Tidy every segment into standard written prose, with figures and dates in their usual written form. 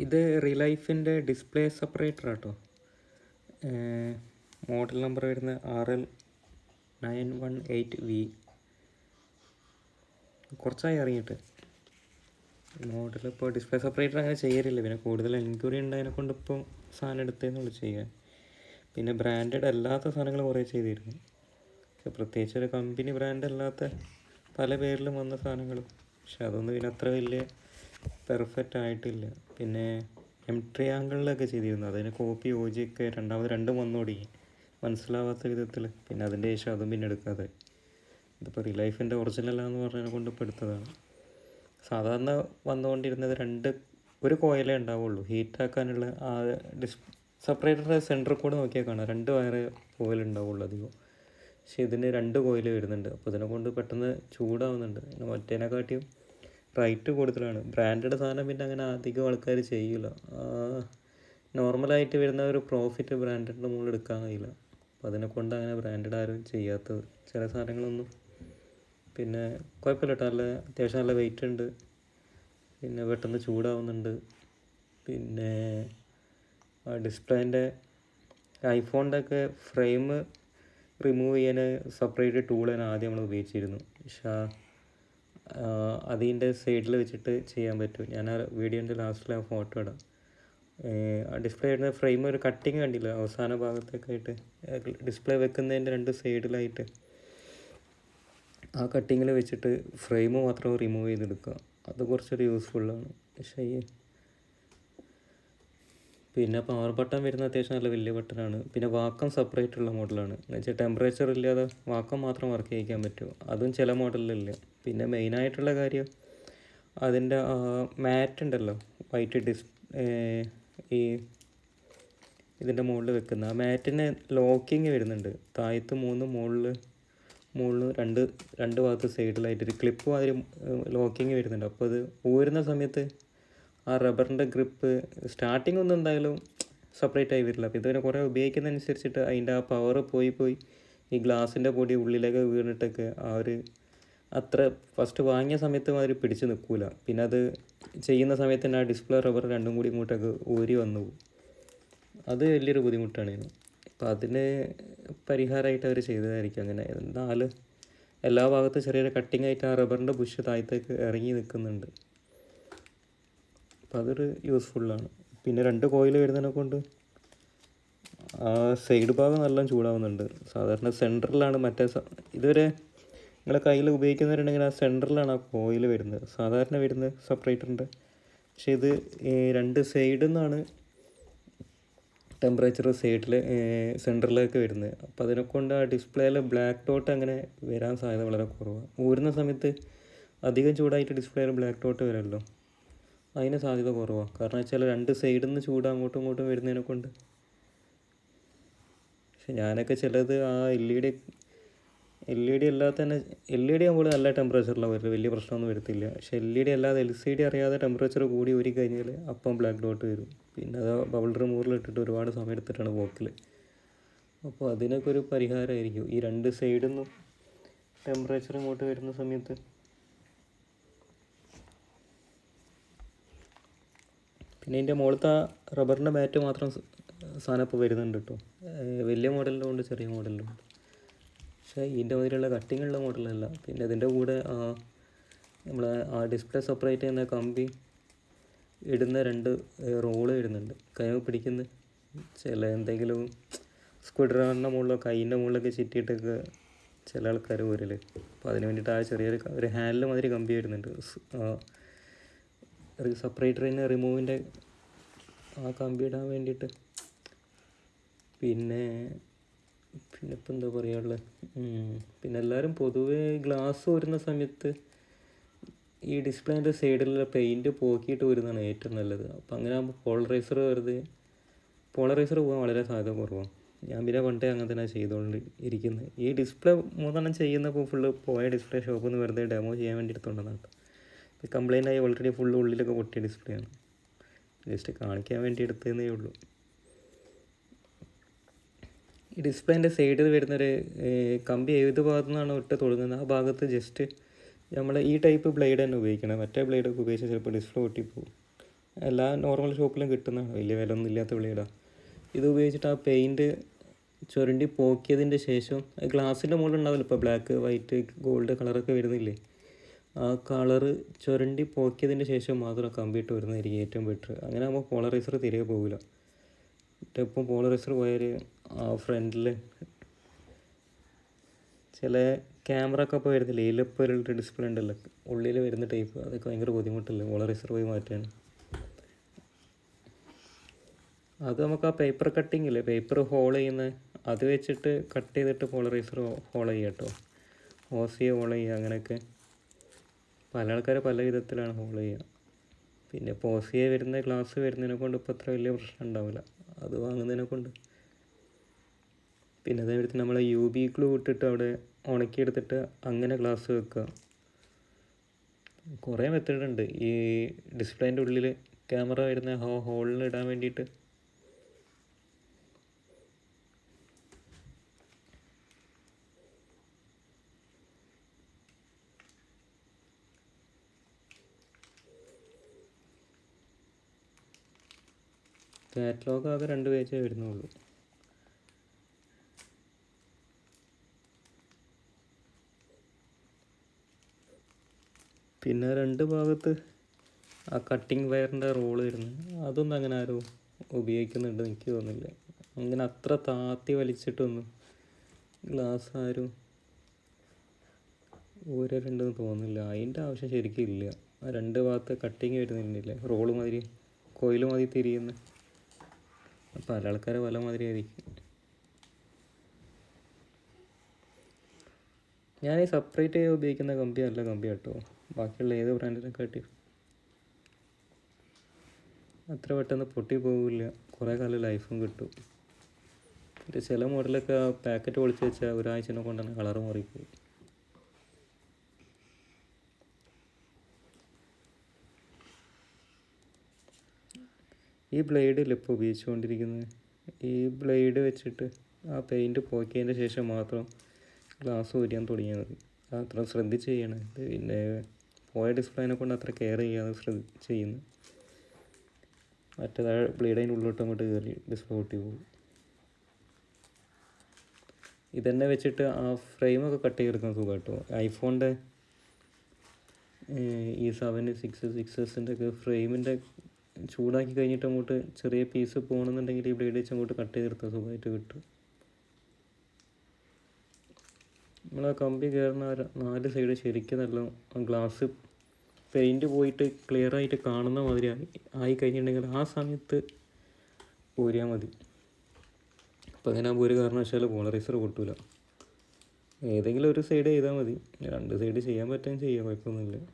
ഇത് റിലൈഫിൻ്റെ display separator കേട്ടോ. Model number വരുന്ന RL-918V. കുറച്ചായി ഇറങ്ങിയിട്ട്. മോഡൽ ഇപ്പോൾ ഡിസ്പ്ലേ സെപ്പറേറ്റർ അങ്ങനെ ചെയ്യലില്ല, പിന്നെ കൂടുതൽ എൻക്വയറി ഉണ്ടായതിനെ കൊണ്ട് ഇപ്പോൾ സാധനം എടുത്തതെന്നുള്ളൂ ചെയ്യാൻ. പിന്നെ ബ്രാൻഡഡ് അല്ലാത്ത സാധനങ്ങൾ കുറേ ചെയ്തിരുന്നു, പ്രത്യേകിച്ച് ഒരു കമ്പനി ബ്രാൻഡ് അല്ലാത്ത പല പേരിലും വന്ന സാധനങ്ങളും, പക്ഷെ അതൊന്നും പിന്നെ അത്ര വലിയ പെർഫെക്റ്റ് ആയിട്ടില്ല. പിന്നെ ട്രയാങ്കിളിലൊക്കെ ചെയ്തിരുന്നു, അതിന് കോപ്പി OG രണ്ടും വന്നു തുടങ്ങി മനസ്സിലാവാത്ത വിധത്തിൽ. പിന്നെ അതിൻ്റെ ശേഷം അതും പിന്നെ എടുക്കാതെ. ഇതിപ്പോൾ റിലൈഫിൻ്റെ ഒറിജിനലാന്ന് പറഞ്ഞതിനെ കൊണ്ട് ഇപ്പോൾ എടുത്തതാണ്. സാധാരണ വന്നുകൊണ്ടിരുന്നത് ഒരു കോയിലേ ഉണ്ടാവുള്ളൂ ഹീറ്റാക്കാനുള്ള. ആ സെപ്പറേറ്ററിൻ്റെ സെൻറ്ററിൽ കൂടെ നോക്കിയാൽ കാണാം 2 വയറ് കോയിൽ ഉണ്ടാവുള്ളൂ അധികം. പക്ഷേ ഇതിന് 2 കോയിൽ വരുന്നുണ്ട്, അപ്പോൾ ഇതിനെ കൊണ്ട് പെട്ടെന്ന് ചൂടാവുന്നുണ്ട്. മറ്റേനെക്കാട്ടിയും റേറ്റ് കൂടുതലാണ്. ബ്രാൻഡഡ് സാധനം പിന്നെ അങ്ങനെ അധികം ആൾക്കാർ ചെയ്യില്ല. നോർമലായിട്ട് വരുന്ന ഒരു പ്രോഫിറ്റ് ബ്രാൻഡഡിൻ്റെ മുകളിൽ എടുക്കാൻ കഴിയില്ല. അപ്പോൾ അതിനെ കൊണ്ട് അങ്ങനെ ബ്രാൻഡഡ് ആരും ചെയ്യാത്തത് ചില സാധനങ്ങളൊന്നും. പിന്നെ കുഴപ്പമില്ല കേട്ടോ, അത്യാവശ്യം നല്ല വെയിറ്റ് ഉണ്ട്, പിന്നെ പെട്ടെന്ന് ചൂടാവുന്നുണ്ട്. പിന്നെ ഡിസ്പ്ലേൻ്റെ ഐഫോണിൻ്റെ ഒക്കെ ഫ്രെയിം റിമൂവ് ചെയ്യാൻ സെപ്പറേറ്റ് ടൂൾ ഞാൻ ആദ്യം നമ്മൾ ഉപയോഗിച്ചിരുന്നു. പക്ഷേ അതിൻ്റെ സൈഡിൽ വെച്ചിട്ട് ചെയ്യാൻ പറ്റും. ഞാൻ ആ വീഡിയോൻ്റെ ലാസ്റ്റിൽ ആ ഫോട്ടോ ഇടാം. ഡിസ്പ്ലേ ഇടുന്ന ഫ്രെയിം ഒരു കട്ടിങ് കണ്ടില്ല അവസാന ഭാഗത്തൊക്കെ ആയിട്ട്, ഡിസ്പ്ലേ വെക്കുന്നതിൻ്റെ 2 സൈഡിലായിട്ട് ആ കട്ടിങ്ങിൽ വെച്ചിട്ട് ഫ്രെയിം മാത്രം റിമൂവ് ചെയ്തെടുക്കുക. അത് കുറച്ചൊരു യൂസ്ഫുള്ളാണ്. പക്ഷേ പിന്നെ പവർ ബട്ടൺ വരുന്ന അത്യാവശ്യം നല്ല വലിയ ബട്ടനാണ്. പിന്നെ വാക്കം സെപ്പറേറ്റ് ഉള്ള മോഡലാണ്, എന്ന് വെച്ചാൽ ടെമ്പറേച്ചർ ഇല്ലാതെ വാക്കം മാത്രം വർക്ക് ചെയ്യിക്കാൻ പറ്റും, അതും ചില മോഡലിലില്ല. പിന്നെ മെയിനായിട്ടുള്ള കാര്യം അതിൻ്റെ മാറ്റ് ഉണ്ടല്ലോ, വൈറ്റ് ഈ ഇതിൻ്റെ മുകളിൽ വെക്കുന്ന ആ മാറ്റിന് ലോക്കിങ് വരുന്നുണ്ട്. താഴത്ത് 3, മുകളിൽ രണ്ട് ഭാഗത്ത് സൈഡിലായിട്ടൊരു ക്ലിപ്പ് മാതിരി ലോക്കിങ് വരുന്നുണ്ട്. അപ്പോൾ അത് ഊരുന്ന സമയത്ത് ആ റബ്ബറിൻ്റെ ഗ്രിപ്പ് സ്റ്റാർട്ടിങ് ഒന്നും എന്തായാലും സെപ്പറേറ്റ് ആയി വരില്ല. അപ്പോൾ ഇതിനെ കുറേ ഉപയോഗിക്കുന്നതനുസരിച്ചിട്ട് അതിൻ്റെ ആ പവർ പോയി ഈ ഗ്ലാസിൻ്റെ പൊടി ഉള്ളിലേക്ക് വീണിട്ടൊക്കെ അത്ര ഫസ്റ്റ് വാങ്ങിയ സമയത്ത് മാതിരി പിടിച്ച് നിൽക്കില്ല. പിന്നെ അത് ചെയ്യുന്ന സമയത്ത് തന്നെ ആ ഡിസ്പ്ലേ റബ്ബർ രണ്ടും കൂടി ഇങ്ങോട്ടൊക്കെ ഊരി വന്നു പോകും. അത് വലിയൊരു ബുദ്ധിമുട്ടാണ്. അപ്പോൾ അതിന് പരിഹാരമായിട്ട് അവർ ചെയ്തതായിരിക്കും അങ്ങനെ. എല്ലാ ഭാഗത്തും ചെറിയൊരു കട്ടിങ് ആയിട്ട് ആ റബ്ബറിൻ്റെ ബുഷ് താഴത്തേക്ക് ഇറങ്ങി നിൽക്കുന്നുണ്ട്. അപ്പോൾ അതൊരു യൂസ്ഫുള്ളാണ്. പിന്നെ 2 കോയിൽ വരുന്നതിനെ കൊണ്ട് ആ സൈഡ് ഭാഗം നല്ല ചൂടാവുന്നുണ്ട്. സാധാരണ സെൻറ്ററിലാണ് ഇതുവരെ നിങ്ങളെ കയ്യിൽ ഉപയോഗിക്കുന്നവരുണ്ടെങ്കിൽ ആ സെൻറ്ററിലാണ് ആ കോയിൽ വരുന്നത് സാധാരണ വരുന്നത് സെപ്പറേറ്ററിൻ്റെ. പക്ഷേ ഇത് 2 സൈഡിൽ നിന്നാണ് ടെമ്പറേച്ചർ സെൻറ്ററിലേക്ക് വരുന്നത്. അപ്പോൾ അതിനെക്കൊണ്ട് ആ ഡിസ്പ്ലേയിൽ ബ്ലാക്ക് ഡോട്ട് അങ്ങനെ വരാൻ സാധ്യത വളരെ കുറവാണ്. ഊരുന്ന സമയത്ത് അധികം ചൂടായിട്ട് ഡിസ്പ്ലേയിൽ ബ്ലാക്ക് ഡോട്ട് വരുമല്ലോ, അതിന് സാധ്യത കുറവാണ്. കാരണം വെച്ചാൽ 2 സൈഡിൽ നിന്ന് ചൂട് അങ്ങോട്ടും ഇങ്ങോട്ടും വരുന്നതിനെ കൊണ്ട്. പക്ഷെ ഞാനൊക്കെ ചിലത് ആ LED അല്ലാതെ തന്നെ LED ആകുമ്പോൾ നല്ല ടെമ്പറേച്ചറിലാണ് വരുന്നത്, വലിയ പ്രശ്നമൊന്നും വരത്തില്ല. പക്ഷെ LED അല്ലാതെ LCD അറിയാതെ ടെമ്പറേച്ചർ കൂടി ഊരി കഴിഞ്ഞാൽ അപ്പം ബ്ലാക്ക് ഡോട്ട് വരും. പിന്നെ അത് ബബിൾ റിമൂവറിലിട്ടിട്ട് ഒരുപാട് സമയം എടുത്തിട്ടാണ് പോക്കൽ. അപ്പോൾ അതിനൊക്കെ ഒരു പരിഹാരമായിരിക്കും ഈ 2 സൈഡിൽ നിന്നും ടെമ്പറേച്ചർ ഇങ്ങോട്ട് വരുന്ന സമയത്ത്. പിന്നെ ഇതിൻ്റെ മുകളിലത്തെ റബ്ബറിൻ്റെ മാറ്റ് മാത്രം സാധനം ഇപ്പോൾ വരുന്നുണ്ട് കേട്ടോ, വലിയ മോഡലിലും ഉണ്ട് ചെറിയ മോഡലിലും ഉണ്ട്. പക്ഷേ ഇതിൻ്റെ മാതിരിയുള്ള കട്ടിങ്ങുള്ള മോഡലല്ല. പിന്നെ ഇതിൻ്റെ കൂടെ നമ്മളെ ആ ഡിസ്പ്ലേ സെപ്പറേറ്റ് ചെയ്യുന്ന കമ്പി ഇടുന്ന 2 റോള് വരുന്നുണ്ട്. കൈ പിടിക്കുന്ന എന്തെങ്കിലും സ്ക്രൂ ഡ്രൈവറിൻ്റെ മുകളിലോ കൈയിൻ്റെ മുകളിലൊക്കെ ചുറ്റിയിട്ടൊക്കെ ചില ആൾക്കാർ വരൽ. അപ്പോൾ അതിന് വേണ്ടിയിട്ട് ആ ചെറിയൊരു ഹാൻഡിൽ മാതിരി കമ്പി വരുന്നുണ്ട്. സെപ്പറേറ്ററിന് റിമൂവിൻ്റെ ആ കമ്പി ഇടാൻ വേണ്ടിയിട്ട്. പിന്നെ ഇപ്പം എന്താ പറയാനുള്ളത്, പിന്നെ എല്ലാവരും പൊതുവേ ഗ്ലാസ് വരുന്ന സമയത്ത് ഈ ഡിസ്പ്ലേൻ്റെ സൈഡിലുള്ള പെയിൻറ്റ് പോക്കിയിട്ട് വരുന്നതാണ് ഏറ്റവും നല്ലത്. അപ്പം അങ്ങനെ ആകുമ്പോൾ പോളറൈസർ പോകാൻ വളരെ സാധ്യത കുറവാണ്. ഞാൻ പിന്നെ പണ്ടേ അങ്ങനെ തന്നെ ചെയ്തുകൊണ്ട് ഇരിക്കുന്നത്. ഈ ഡിസ്പ്ലേ 3 ചെയ്യുന്നപ്പോൾ ഫുള്ള് പോയ ഡിസ്പ്ലേ ഷോപ്പിൽ നിന്ന് വെറുതെ ഡെമോ ചെയ്യാൻ വേണ്ടി എടുത്തുകൊണ്ടാണ്. ഇപ്പോൾ കംപ്ലൈൻ്റ് ആയി ഓൾറെഡി ഫുള്ള് ഉള്ളിലൊക്കെ പൊട്ടിയ ഡിസ്പ്ലേ ആണ്, ജസ്റ്റ് കാണിക്കാൻ വേണ്ടി എടുത്തതേ ഉള്ളൂ. ഈ ഡിസ്പ്ലേൻ്റെ സൈഡിൽ വരുന്നൊരു കമ്പി ഏത് ഭാഗത്തു നിന്നാണോ തുടങ്ങുന്നത് ആ ഭാഗത്ത് ജസ്റ്റ് നമ്മൾ ഈ ടൈപ്പ് ബ്ലേഡ് തന്നെ ഉപയോഗിക്കണം. മറ്റേ ബ്ലേഡൊക്കെ ഉപയോഗിച്ചാൽ ചിലപ്പോൾ ഡിസ്പ്ലേ പൊട്ടിപ്പോവും. എല്ലാ നോർമൽ ഷോപ്പിലും കിട്ടുന്നതാണ്, വലിയ വില ഒന്നും ഇല്ലാത്ത ബ്ലേഡാണ്. ഇത് ഉപയോഗിച്ചിട്ട് ആ പെയിൻറ്റ് ചുരണ്ടി പോക്കിയതിൻ്റെ ശേഷം ഗ്ലാസിൻ്റെ മുകളിൽ ഉണ്ടാവില്ല, ഇപ്പോൾ ബ്ലാക്ക് വൈറ്റ് ഗോൾഡ് കളറൊക്കെ വരുന്നില്ലേ, ആ കളറ് ചുരണ്ടി പോക്കിയതിൻ്റെ ശേഷം മാത്രം കമ്പിയിട്ട് വരുന്നതായിരിക്കും ഏറ്റവും ബെറ്റർ. അങ്ങനെ ആകുമ്പോൾ പോളറൈസർ തിരികെ പോകില്ല. ഇപ്പം പോളറൈസർ പോയാൽ ആ ഫ്രണ്ടിൽ ചില ക്യാമറ ഒക്കെ ഇപ്പോൾ വരുന്നില്ല, ഇതിലിപ്പോൾ ഒരു ഡിസ്പ്ലേ ഉണ്ടല്ലോ ഉള്ളിൽ വരുന്ന ടൈപ്പ്, അതൊക്കെ ഭയങ്കര ബുദ്ധിമുട്ടല്ലേ പോളറൈസർ പോയി മാറ്റാൻ. അത് നമുക്ക് ആ പേപ്പർ കട്ടിങ് ഇല്ലേ, പേപ്പർ ഹോൾ ചെയ്യുന്ന അത് വെച്ചിട്ട് കട്ട് ചെയ്തിട്ട് പോളറൈസർ ഹോൾ ചെയ്യുക കേട്ടോ, ഓസിയെ ഹോൾ ചെയ്യുക. അങ്ങനെയൊക്കെ പല ആൾക്കാർ പല വിധത്തിലാണ് ഹോൾ ചെയ്യുക. പിന്നെ പോസിയെ വരുന്ന ഗ്ലാസ് വരുന്നതിനെ കൊണ്ട് ഇപ്പോൾ അത്ര വലിയ പ്രശ്നം ഉണ്ടാവില്ല, അത് വാങ്ങുന്നതിനെ കൊണ്ട്. പിന്നെ അതേപോലെ നമ്മൾ UV ഗ്ലൂ ഇട്ടിട്ട് അവിടെ ഉണക്കിയെടുത്തിട്ട് അങ്ങനെ ഗ്ലാസ് വെക്കുക. കുറേ മെത്തേഡ് ഉണ്ട് ഈ ഡിസ്പ്ലേൻ്റെ ഉള്ളിൽ ക്യാമറ വരുന്ന ഹോളിൽ ഇടാൻ വേണ്ടിയിട്ട്. കാറ്റലോഗ് ആകെ 2 പേജേ വരുന്നുള്ളൂ. പിന്നെ 2 ഭാഗത്ത് ആ കട്ടിങ് വയറിൻ്റെ റോള് വരുന്നത്, അതൊന്നും അങ്ങനെ ആരും ഉപയോഗിക്കുന്നുണ്ട് എനിക്ക് തോന്നുന്നില്ല. അങ്ങനെ അത്ര താത്തി വലിച്ചിട്ടൊന്നും ഗ്ലാസ് ആരും ഊരലുണ്ടെന്ന് തോന്നുന്നില്ല, അതിൻ്റെ ആവശ്യം ശരിക്കും ഇല്ല. ആ 2 ഭാഗത്ത് കട്ടിങ് വരുന്നില്ലേ, റോള് മാതിരി കോയിൽ മാതിരി തിരിയുന്ന, പല ആൾക്കാരെ പല മാതിരി ആയിരിക്കും. ഞാൻ ഈ സെപ്പറേറ്റ് ഉപയോഗിക്കുന്ന കമ്പി നല്ല കമ്പി കേട്ടോ, ബാക്കിയുള്ള ഏത് ബ്രാൻഡിനെക്കാട്ടി അത്ര പെട്ടെന്ന് പൊട്ടി പോകില്ല, കുറേ കാലം ലൈഫും കിട്ടും. പിന്നെ ചില മോഡലൊക്കെ പാക്കറ്റ് പൊളിച്ച് വെച്ചാൽ ഒരാഴ്ചനെ കൊണ്ട് തന്നെ കളറ് മാറിപ്പോയി. ഈ ബ്ലേഡിൽ ഇപ്പോൾ ഉപയോഗിച്ചുകൊണ്ടിരിക്കുന്നത്, ഈ ബ്ലേഡ് വെച്ചിട്ട് ആ പെയിൻറ്റ് പോക്കിയതിൻ്റെ ശേഷം മാത്രം ഗ്ലാസ് ഊരിയാൻ തുടങ്ങിയാൽ മതി. അത്ര ശ്രദ്ധിച്ച് ചെയ്യണം. പിന്നെ പോയ ഡിസ്പ്ലേനെ കൊണ്ട് അത്ര കെയർ ചെയ്യാതെ ചെയ്യുന്നു. മറ്റേതാ ബ്ലേഡ് അതിൻ്റെ ഉള്ളിലോട്ട് അങ്ങോട്ട് കയറി ഡിസ്പ്ലേ പൊട്ടി പോകും. ഇതന്നെ വെച്ചിട്ട് ആ ഫ്രെയിമൊക്കെ കട്ട് ചെയ്തെടുക്കാൻ സുഖം കേട്ടോ. ഐഫോണിൻ്റെ ഈ 7, 6, 6S ഒക്കെ ഫ്രെയിമിൻ്റെ ചൂടാക്കി കഴിഞ്ഞിട്ട് അങ്ങോട്ട് ചെറിയ പീസ് പോകണമെന്നുണ്ടെങ്കിൽ ഈ ബ്ലേഡ് വെച്ച് അങ്ങോട്ട് കട്ട് ചെയ്തെടുത്താൽ സുഖമായിട്ട് കിട്ടും. നമ്മൾ ആ കമ്പി കയറുന്ന 4 സൈഡ് ശരിക്കും നല്ല ഗ്ലാസ് പെയിൻറ്റ് പോയിട്ട് ക്ലിയറായിട്ട് കാണുന്ന മാതിരി ആയി കഴിഞ്ഞിട്ടുണ്ടെങ്കിൽ ആ സമയത്ത് ഊരിയാൽ മതി. അപ്പോൾ അങ്ങനെ ആകുമ്പോൾ ഒരു കാരണവശാൽ പോളറൈസർ പൊട്ടില്ല. ഏതെങ്കിലും ഒരു സൈഡ് ചെയ്താൽ മതി, 2 സൈഡ് ചെയ്യാൻ പറ്റുമെങ്കിൽ ചെയ്യാം, കുഴപ്പമൊന്നുമില്ല.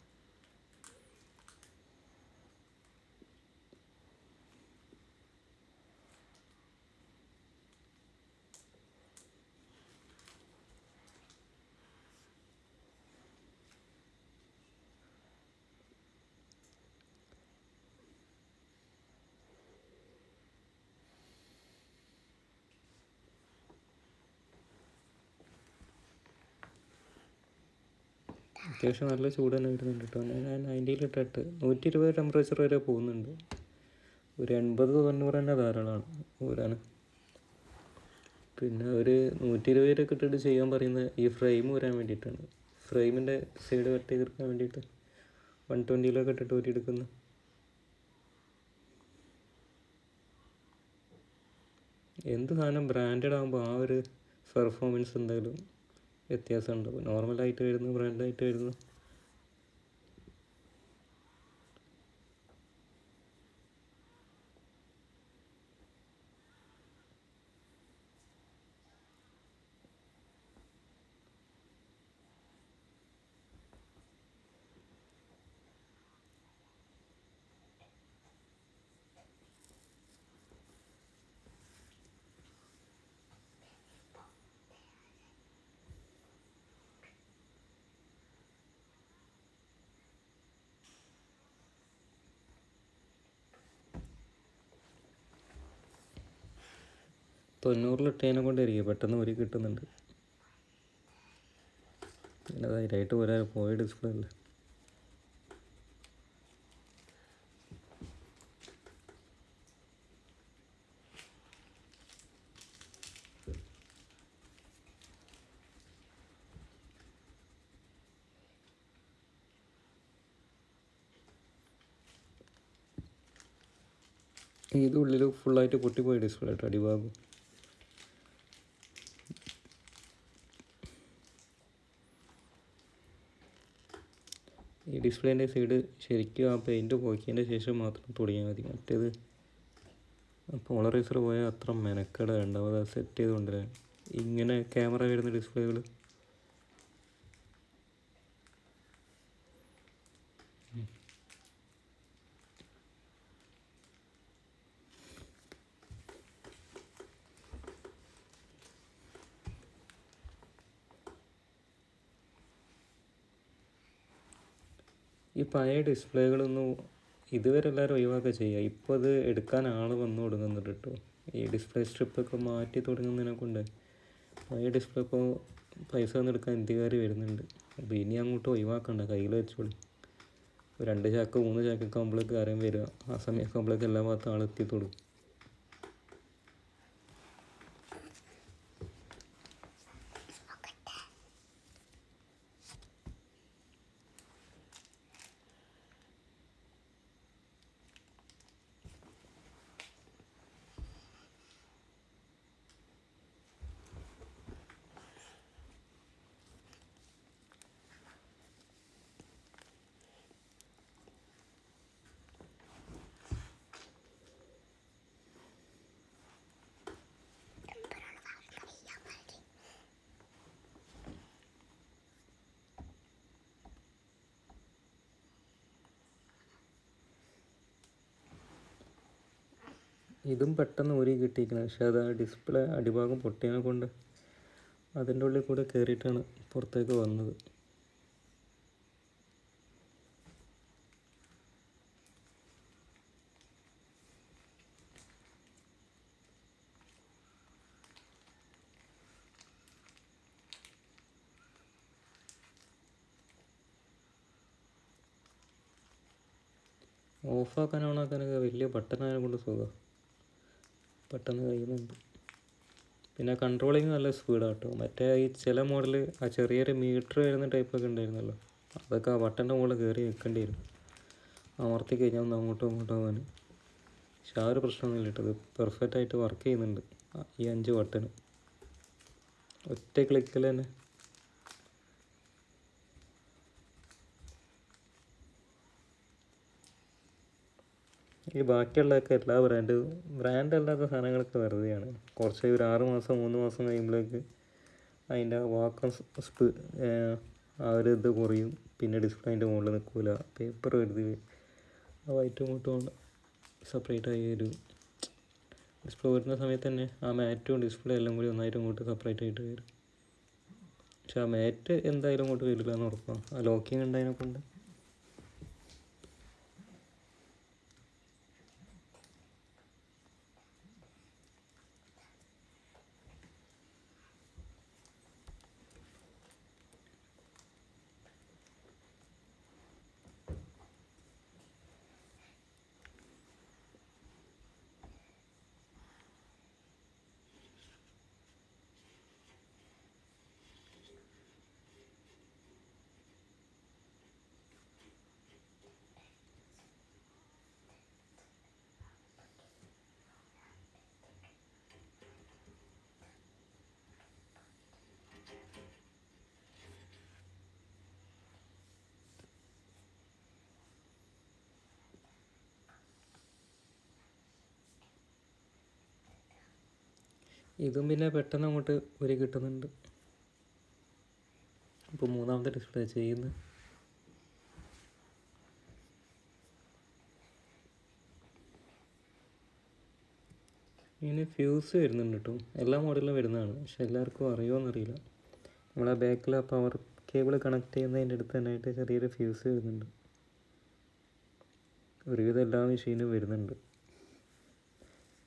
അത്യാവശ്യം നല്ല ചൂട് തന്നെ വരുന്നുണ്ട് കേട്ടോ. ഞാൻ 90-ലിട്ടിട്ട് 120 ടെമ്പറേച്ചർ വരെ പോകുന്നുണ്ട്. ഒരു 80-90 തന്നെ ധാരാളമാണ് ഊരാൻ. പിന്നെ ഒരു 120-ലൊക്കെ ഇട്ടിട്ട് ചെയ്യാൻ പറയുന്നത് ഈ ഫ്രെയിം ഊരാൻ വേണ്ടിയിട്ടാണ്. ഫ്രെയിമിൻ്റെ സൈഡ് കട്ട് ചെയ്തെടുക്കാൻ വേണ്ടിയിട്ട് 120-ലൊക്കെ ഇട്ടിട്ട് ഊരിയെടുക്കുന്നു. എന്ത് സാധനം ബ്രാൻഡഡ് ആകുമ്പോൾ ആ ഒരു പെർഫോമൻസ് എന്തായാലും വ്യത്യാസം ഉണ്ടാവും. നോർമലായിട്ട് വരുന്നു, ബ്രാൻഡായിട്ട് വരുന്നു. തൊണ്ണൂറിലിട്ടതിനെ കൊണ്ടായിരിക്കും പെട്ടെന്ന് ഊരി കിട്ടുന്നുണ്ട്. പിന്നെ ധൈര്യമായിട്ട് പോയ ഡിസ്പ്ലേ അല്ലേ. ഇത് ഉള്ളിൽ ഫുള്ളായിട്ട് പൊട്ടിപ്പോയി ഡിസ്പ്ലേ ആയിട്ട് അടിഭാഗം. ഈ ഡിസ്പ്ലേൻ്റെ സൈഡ് ശരിക്കും ആ പെയിൻറ്റ് പോക്കിയതിൻ്റെ ശേഷം മാത്രം തുടങ്ങിയാൽ മതി. മറ്റേത് പോളറൈസർ പോയാൽ അത്ര മെനക്കെട ഉണ്ടാവും. അത് സെറ്റ് ചെയ്ത് കൊണ്ടുവരാൻ. ഇങ്ങനെ ക്യാമറ വരുന്ന ഡിസ്പ്ലേകൾ ഈ പഴയ ഡിസ്പ്ലേകളൊന്നും ഇതുവരെ എല്ലാവരും ഒഴിവാക്കുക ചെയ്യുക. ഇപ്പോൾ അത് എടുക്കാൻ ആൾ വന്നു തുടങ്ങുന്നുണ്ട് കേട്ടോ. ഈ ഡിസ്പ്ലേ സ്ട്രിപ്പൊക്കെ മാറ്റി തുടങ്ങുന്നതിനെ കൊണ്ട് പഴയ ഡിസ്പ്ലേ ഇപ്പോൾ പൈസ ഒന്നെടുക്കാൻ ഇന്ത്യക്കാർ വരുന്നുണ്ട്. അപ്പോൾ ഇനി അങ്ങോട്ട് ഒഴിവാക്കണ്ട, കയ്യിൽ വെച്ചോളൂ. 2 ചാക്ക് 3 ചാക്കൊക്കെ ആകുമ്പോഴേക്ക് ആരെയും വരിക. ആ സമയമൊക്കെ ആകുമ്പോഴേക്ക് എല്ലാ ഭാഗത്തും ആളെത്തിത്തോളും. ഇതും പെട്ടെന്ന് ഊരി കിട്ടിയിരിക്കണം. പക്ഷേ അത് ആ ഡിസ്പ്ലേ അടിഭാഗം പൊട്ടിയതിനെ കൊണ്ട് അതിൻ്റെ ഉള്ളിൽ കൂടെ കയറിയിട്ടാണ് പുറത്തേക്ക് വന്നത്. ഓഫാക്കാൻ ഓണാക്കാനൊക്കെ വലിയ ബട്ടനായതിനെ കൊണ്ട് സുഖം, പെട്ടെന്ന് കഴിയുന്നുണ്ട്. പിന്നെ കൺട്രോളിങ് നല്ല സ്പീഡാണ് കേട്ടോ. മറ്റേ ഈ ചില മോഡൽ ആ ചെറിയൊരു മീറ്റർ വരുന്ന ടൈപ്പൊക്കെ ഉണ്ടായിരുന്നല്ലോ, അതൊക്കെ ആ ബട്ടൻ്റെ മുകളിൽ കയറി നിൽക്കേണ്ടി വരും അമർത്തി കഴിഞ്ഞാൽ ഒന്ന് അങ്ങോട്ടും ഇങ്ങോട്ടും പോകാൻ. പക്ഷെ ആ ഒരു പ്രശ്നമൊന്നുമില്ല കേട്ടോ. ഇത് പെർഫെക്റ്റായിട്ട് വർക്ക് ചെയ്യുന്നുണ്ട് ഈ 5 ബട്ടൺ ഒറ്റ ക്ലിക്കിൽ തന്നെ. ഈ ബാക്കിയുള്ളതൊക്കെ എല്ലാ ബ്രാൻഡ് അല്ലാത്ത സാധനങ്ങളൊക്കെ വെറുതെയാണ്. കുറച്ച് ഒരു 6 മാസം 3 മാസം കഴിയുമ്പോഴേക്ക് അതിൻ്റെ വാക്വം ആ ഒരു ഇത് കുറയും. പിന്നെ ഡിസ്പ്ലേ അതിൻ്റെ മുകളിൽ നിൽക്കില്ല, പേപ്പർ വരുത്, ആ വൈറ്റും ഇങ്ങോട്ടും സെപ്പറേറ്റ് ആയി വരും. ഡിസ്പ്ലേ വരുന്ന സമയത്ത് തന്നെ ആ മാറ്റും ഡിസ്പ്ലേ എല്ലാം കൂടി ഒന്നായിട്ട് ഇങ്ങോട്ട് സെപ്പറേറ്റ് ആയിട്ട് വരും. പക്ഷെ ആ മാറ്റ് എന്തായാലും ഇങ്ങോട്ട് വരില്ല എന്ന് ഉറപ്പാണ്, ആ ലോക്കിങ് ഉണ്ടായതിനെ കൊണ്ട്. ഇതും പിന്നെ പെട്ടെന്ന് അങ്ങോട്ട് ഒരു കിട്ടുന്നുണ്ട്. ഇപ്പോൾ 3ാമത്തെ ഡിസ്പ്ലേ ചെയ്യുന്നത്. ഇനി ഫ്യൂസ് വരുന്നുണ്ട് കേട്ടോ. എല്ലാ മോഡലിലും വരുന്നതാണ്, പക്ഷെ എല്ലാവർക്കും അറിയുമോയെന്നറിയില്ല. നമ്മളാ ബാക്കിൽ ആ പവർ കേബിൾ കണക്ട് ചെയ്യുന്നതിൻ്റെ അടുത്ത് തന്നെയായിട്ട് ചെറിയൊരു ഫ്യൂസ് വരുന്നുണ്ട്. ഒരുവിധം എല്ലാ മെഷീനും വരുന്നുണ്ട്.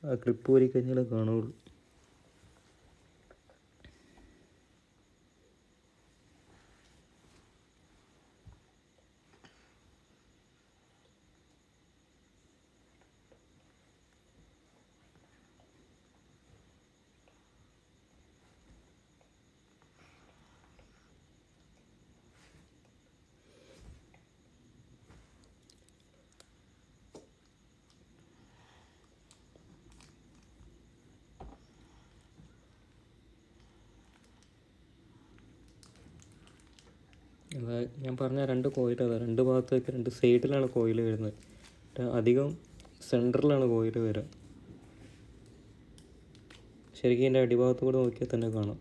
ആ ക്ലിപ്പ് ഊരി കഴിഞ്ഞാലേ കാണുള്ളൂ. ഞാൻ പറഞ്ഞ 2 കോയിൽ അതാ, 2 ഭാഗത്തേക്ക് 2 സൈഡിലാണ് കോയിൽ വരുന്നത്. അധികം സെൻറ്ററിലാണ് കോയിൽ വരിക. ശരിക്കും ഇതിൻ്റെ അടിഭാഗത്ത് കൂടെ നോക്കിയാൽ തന്നെ കാണാം.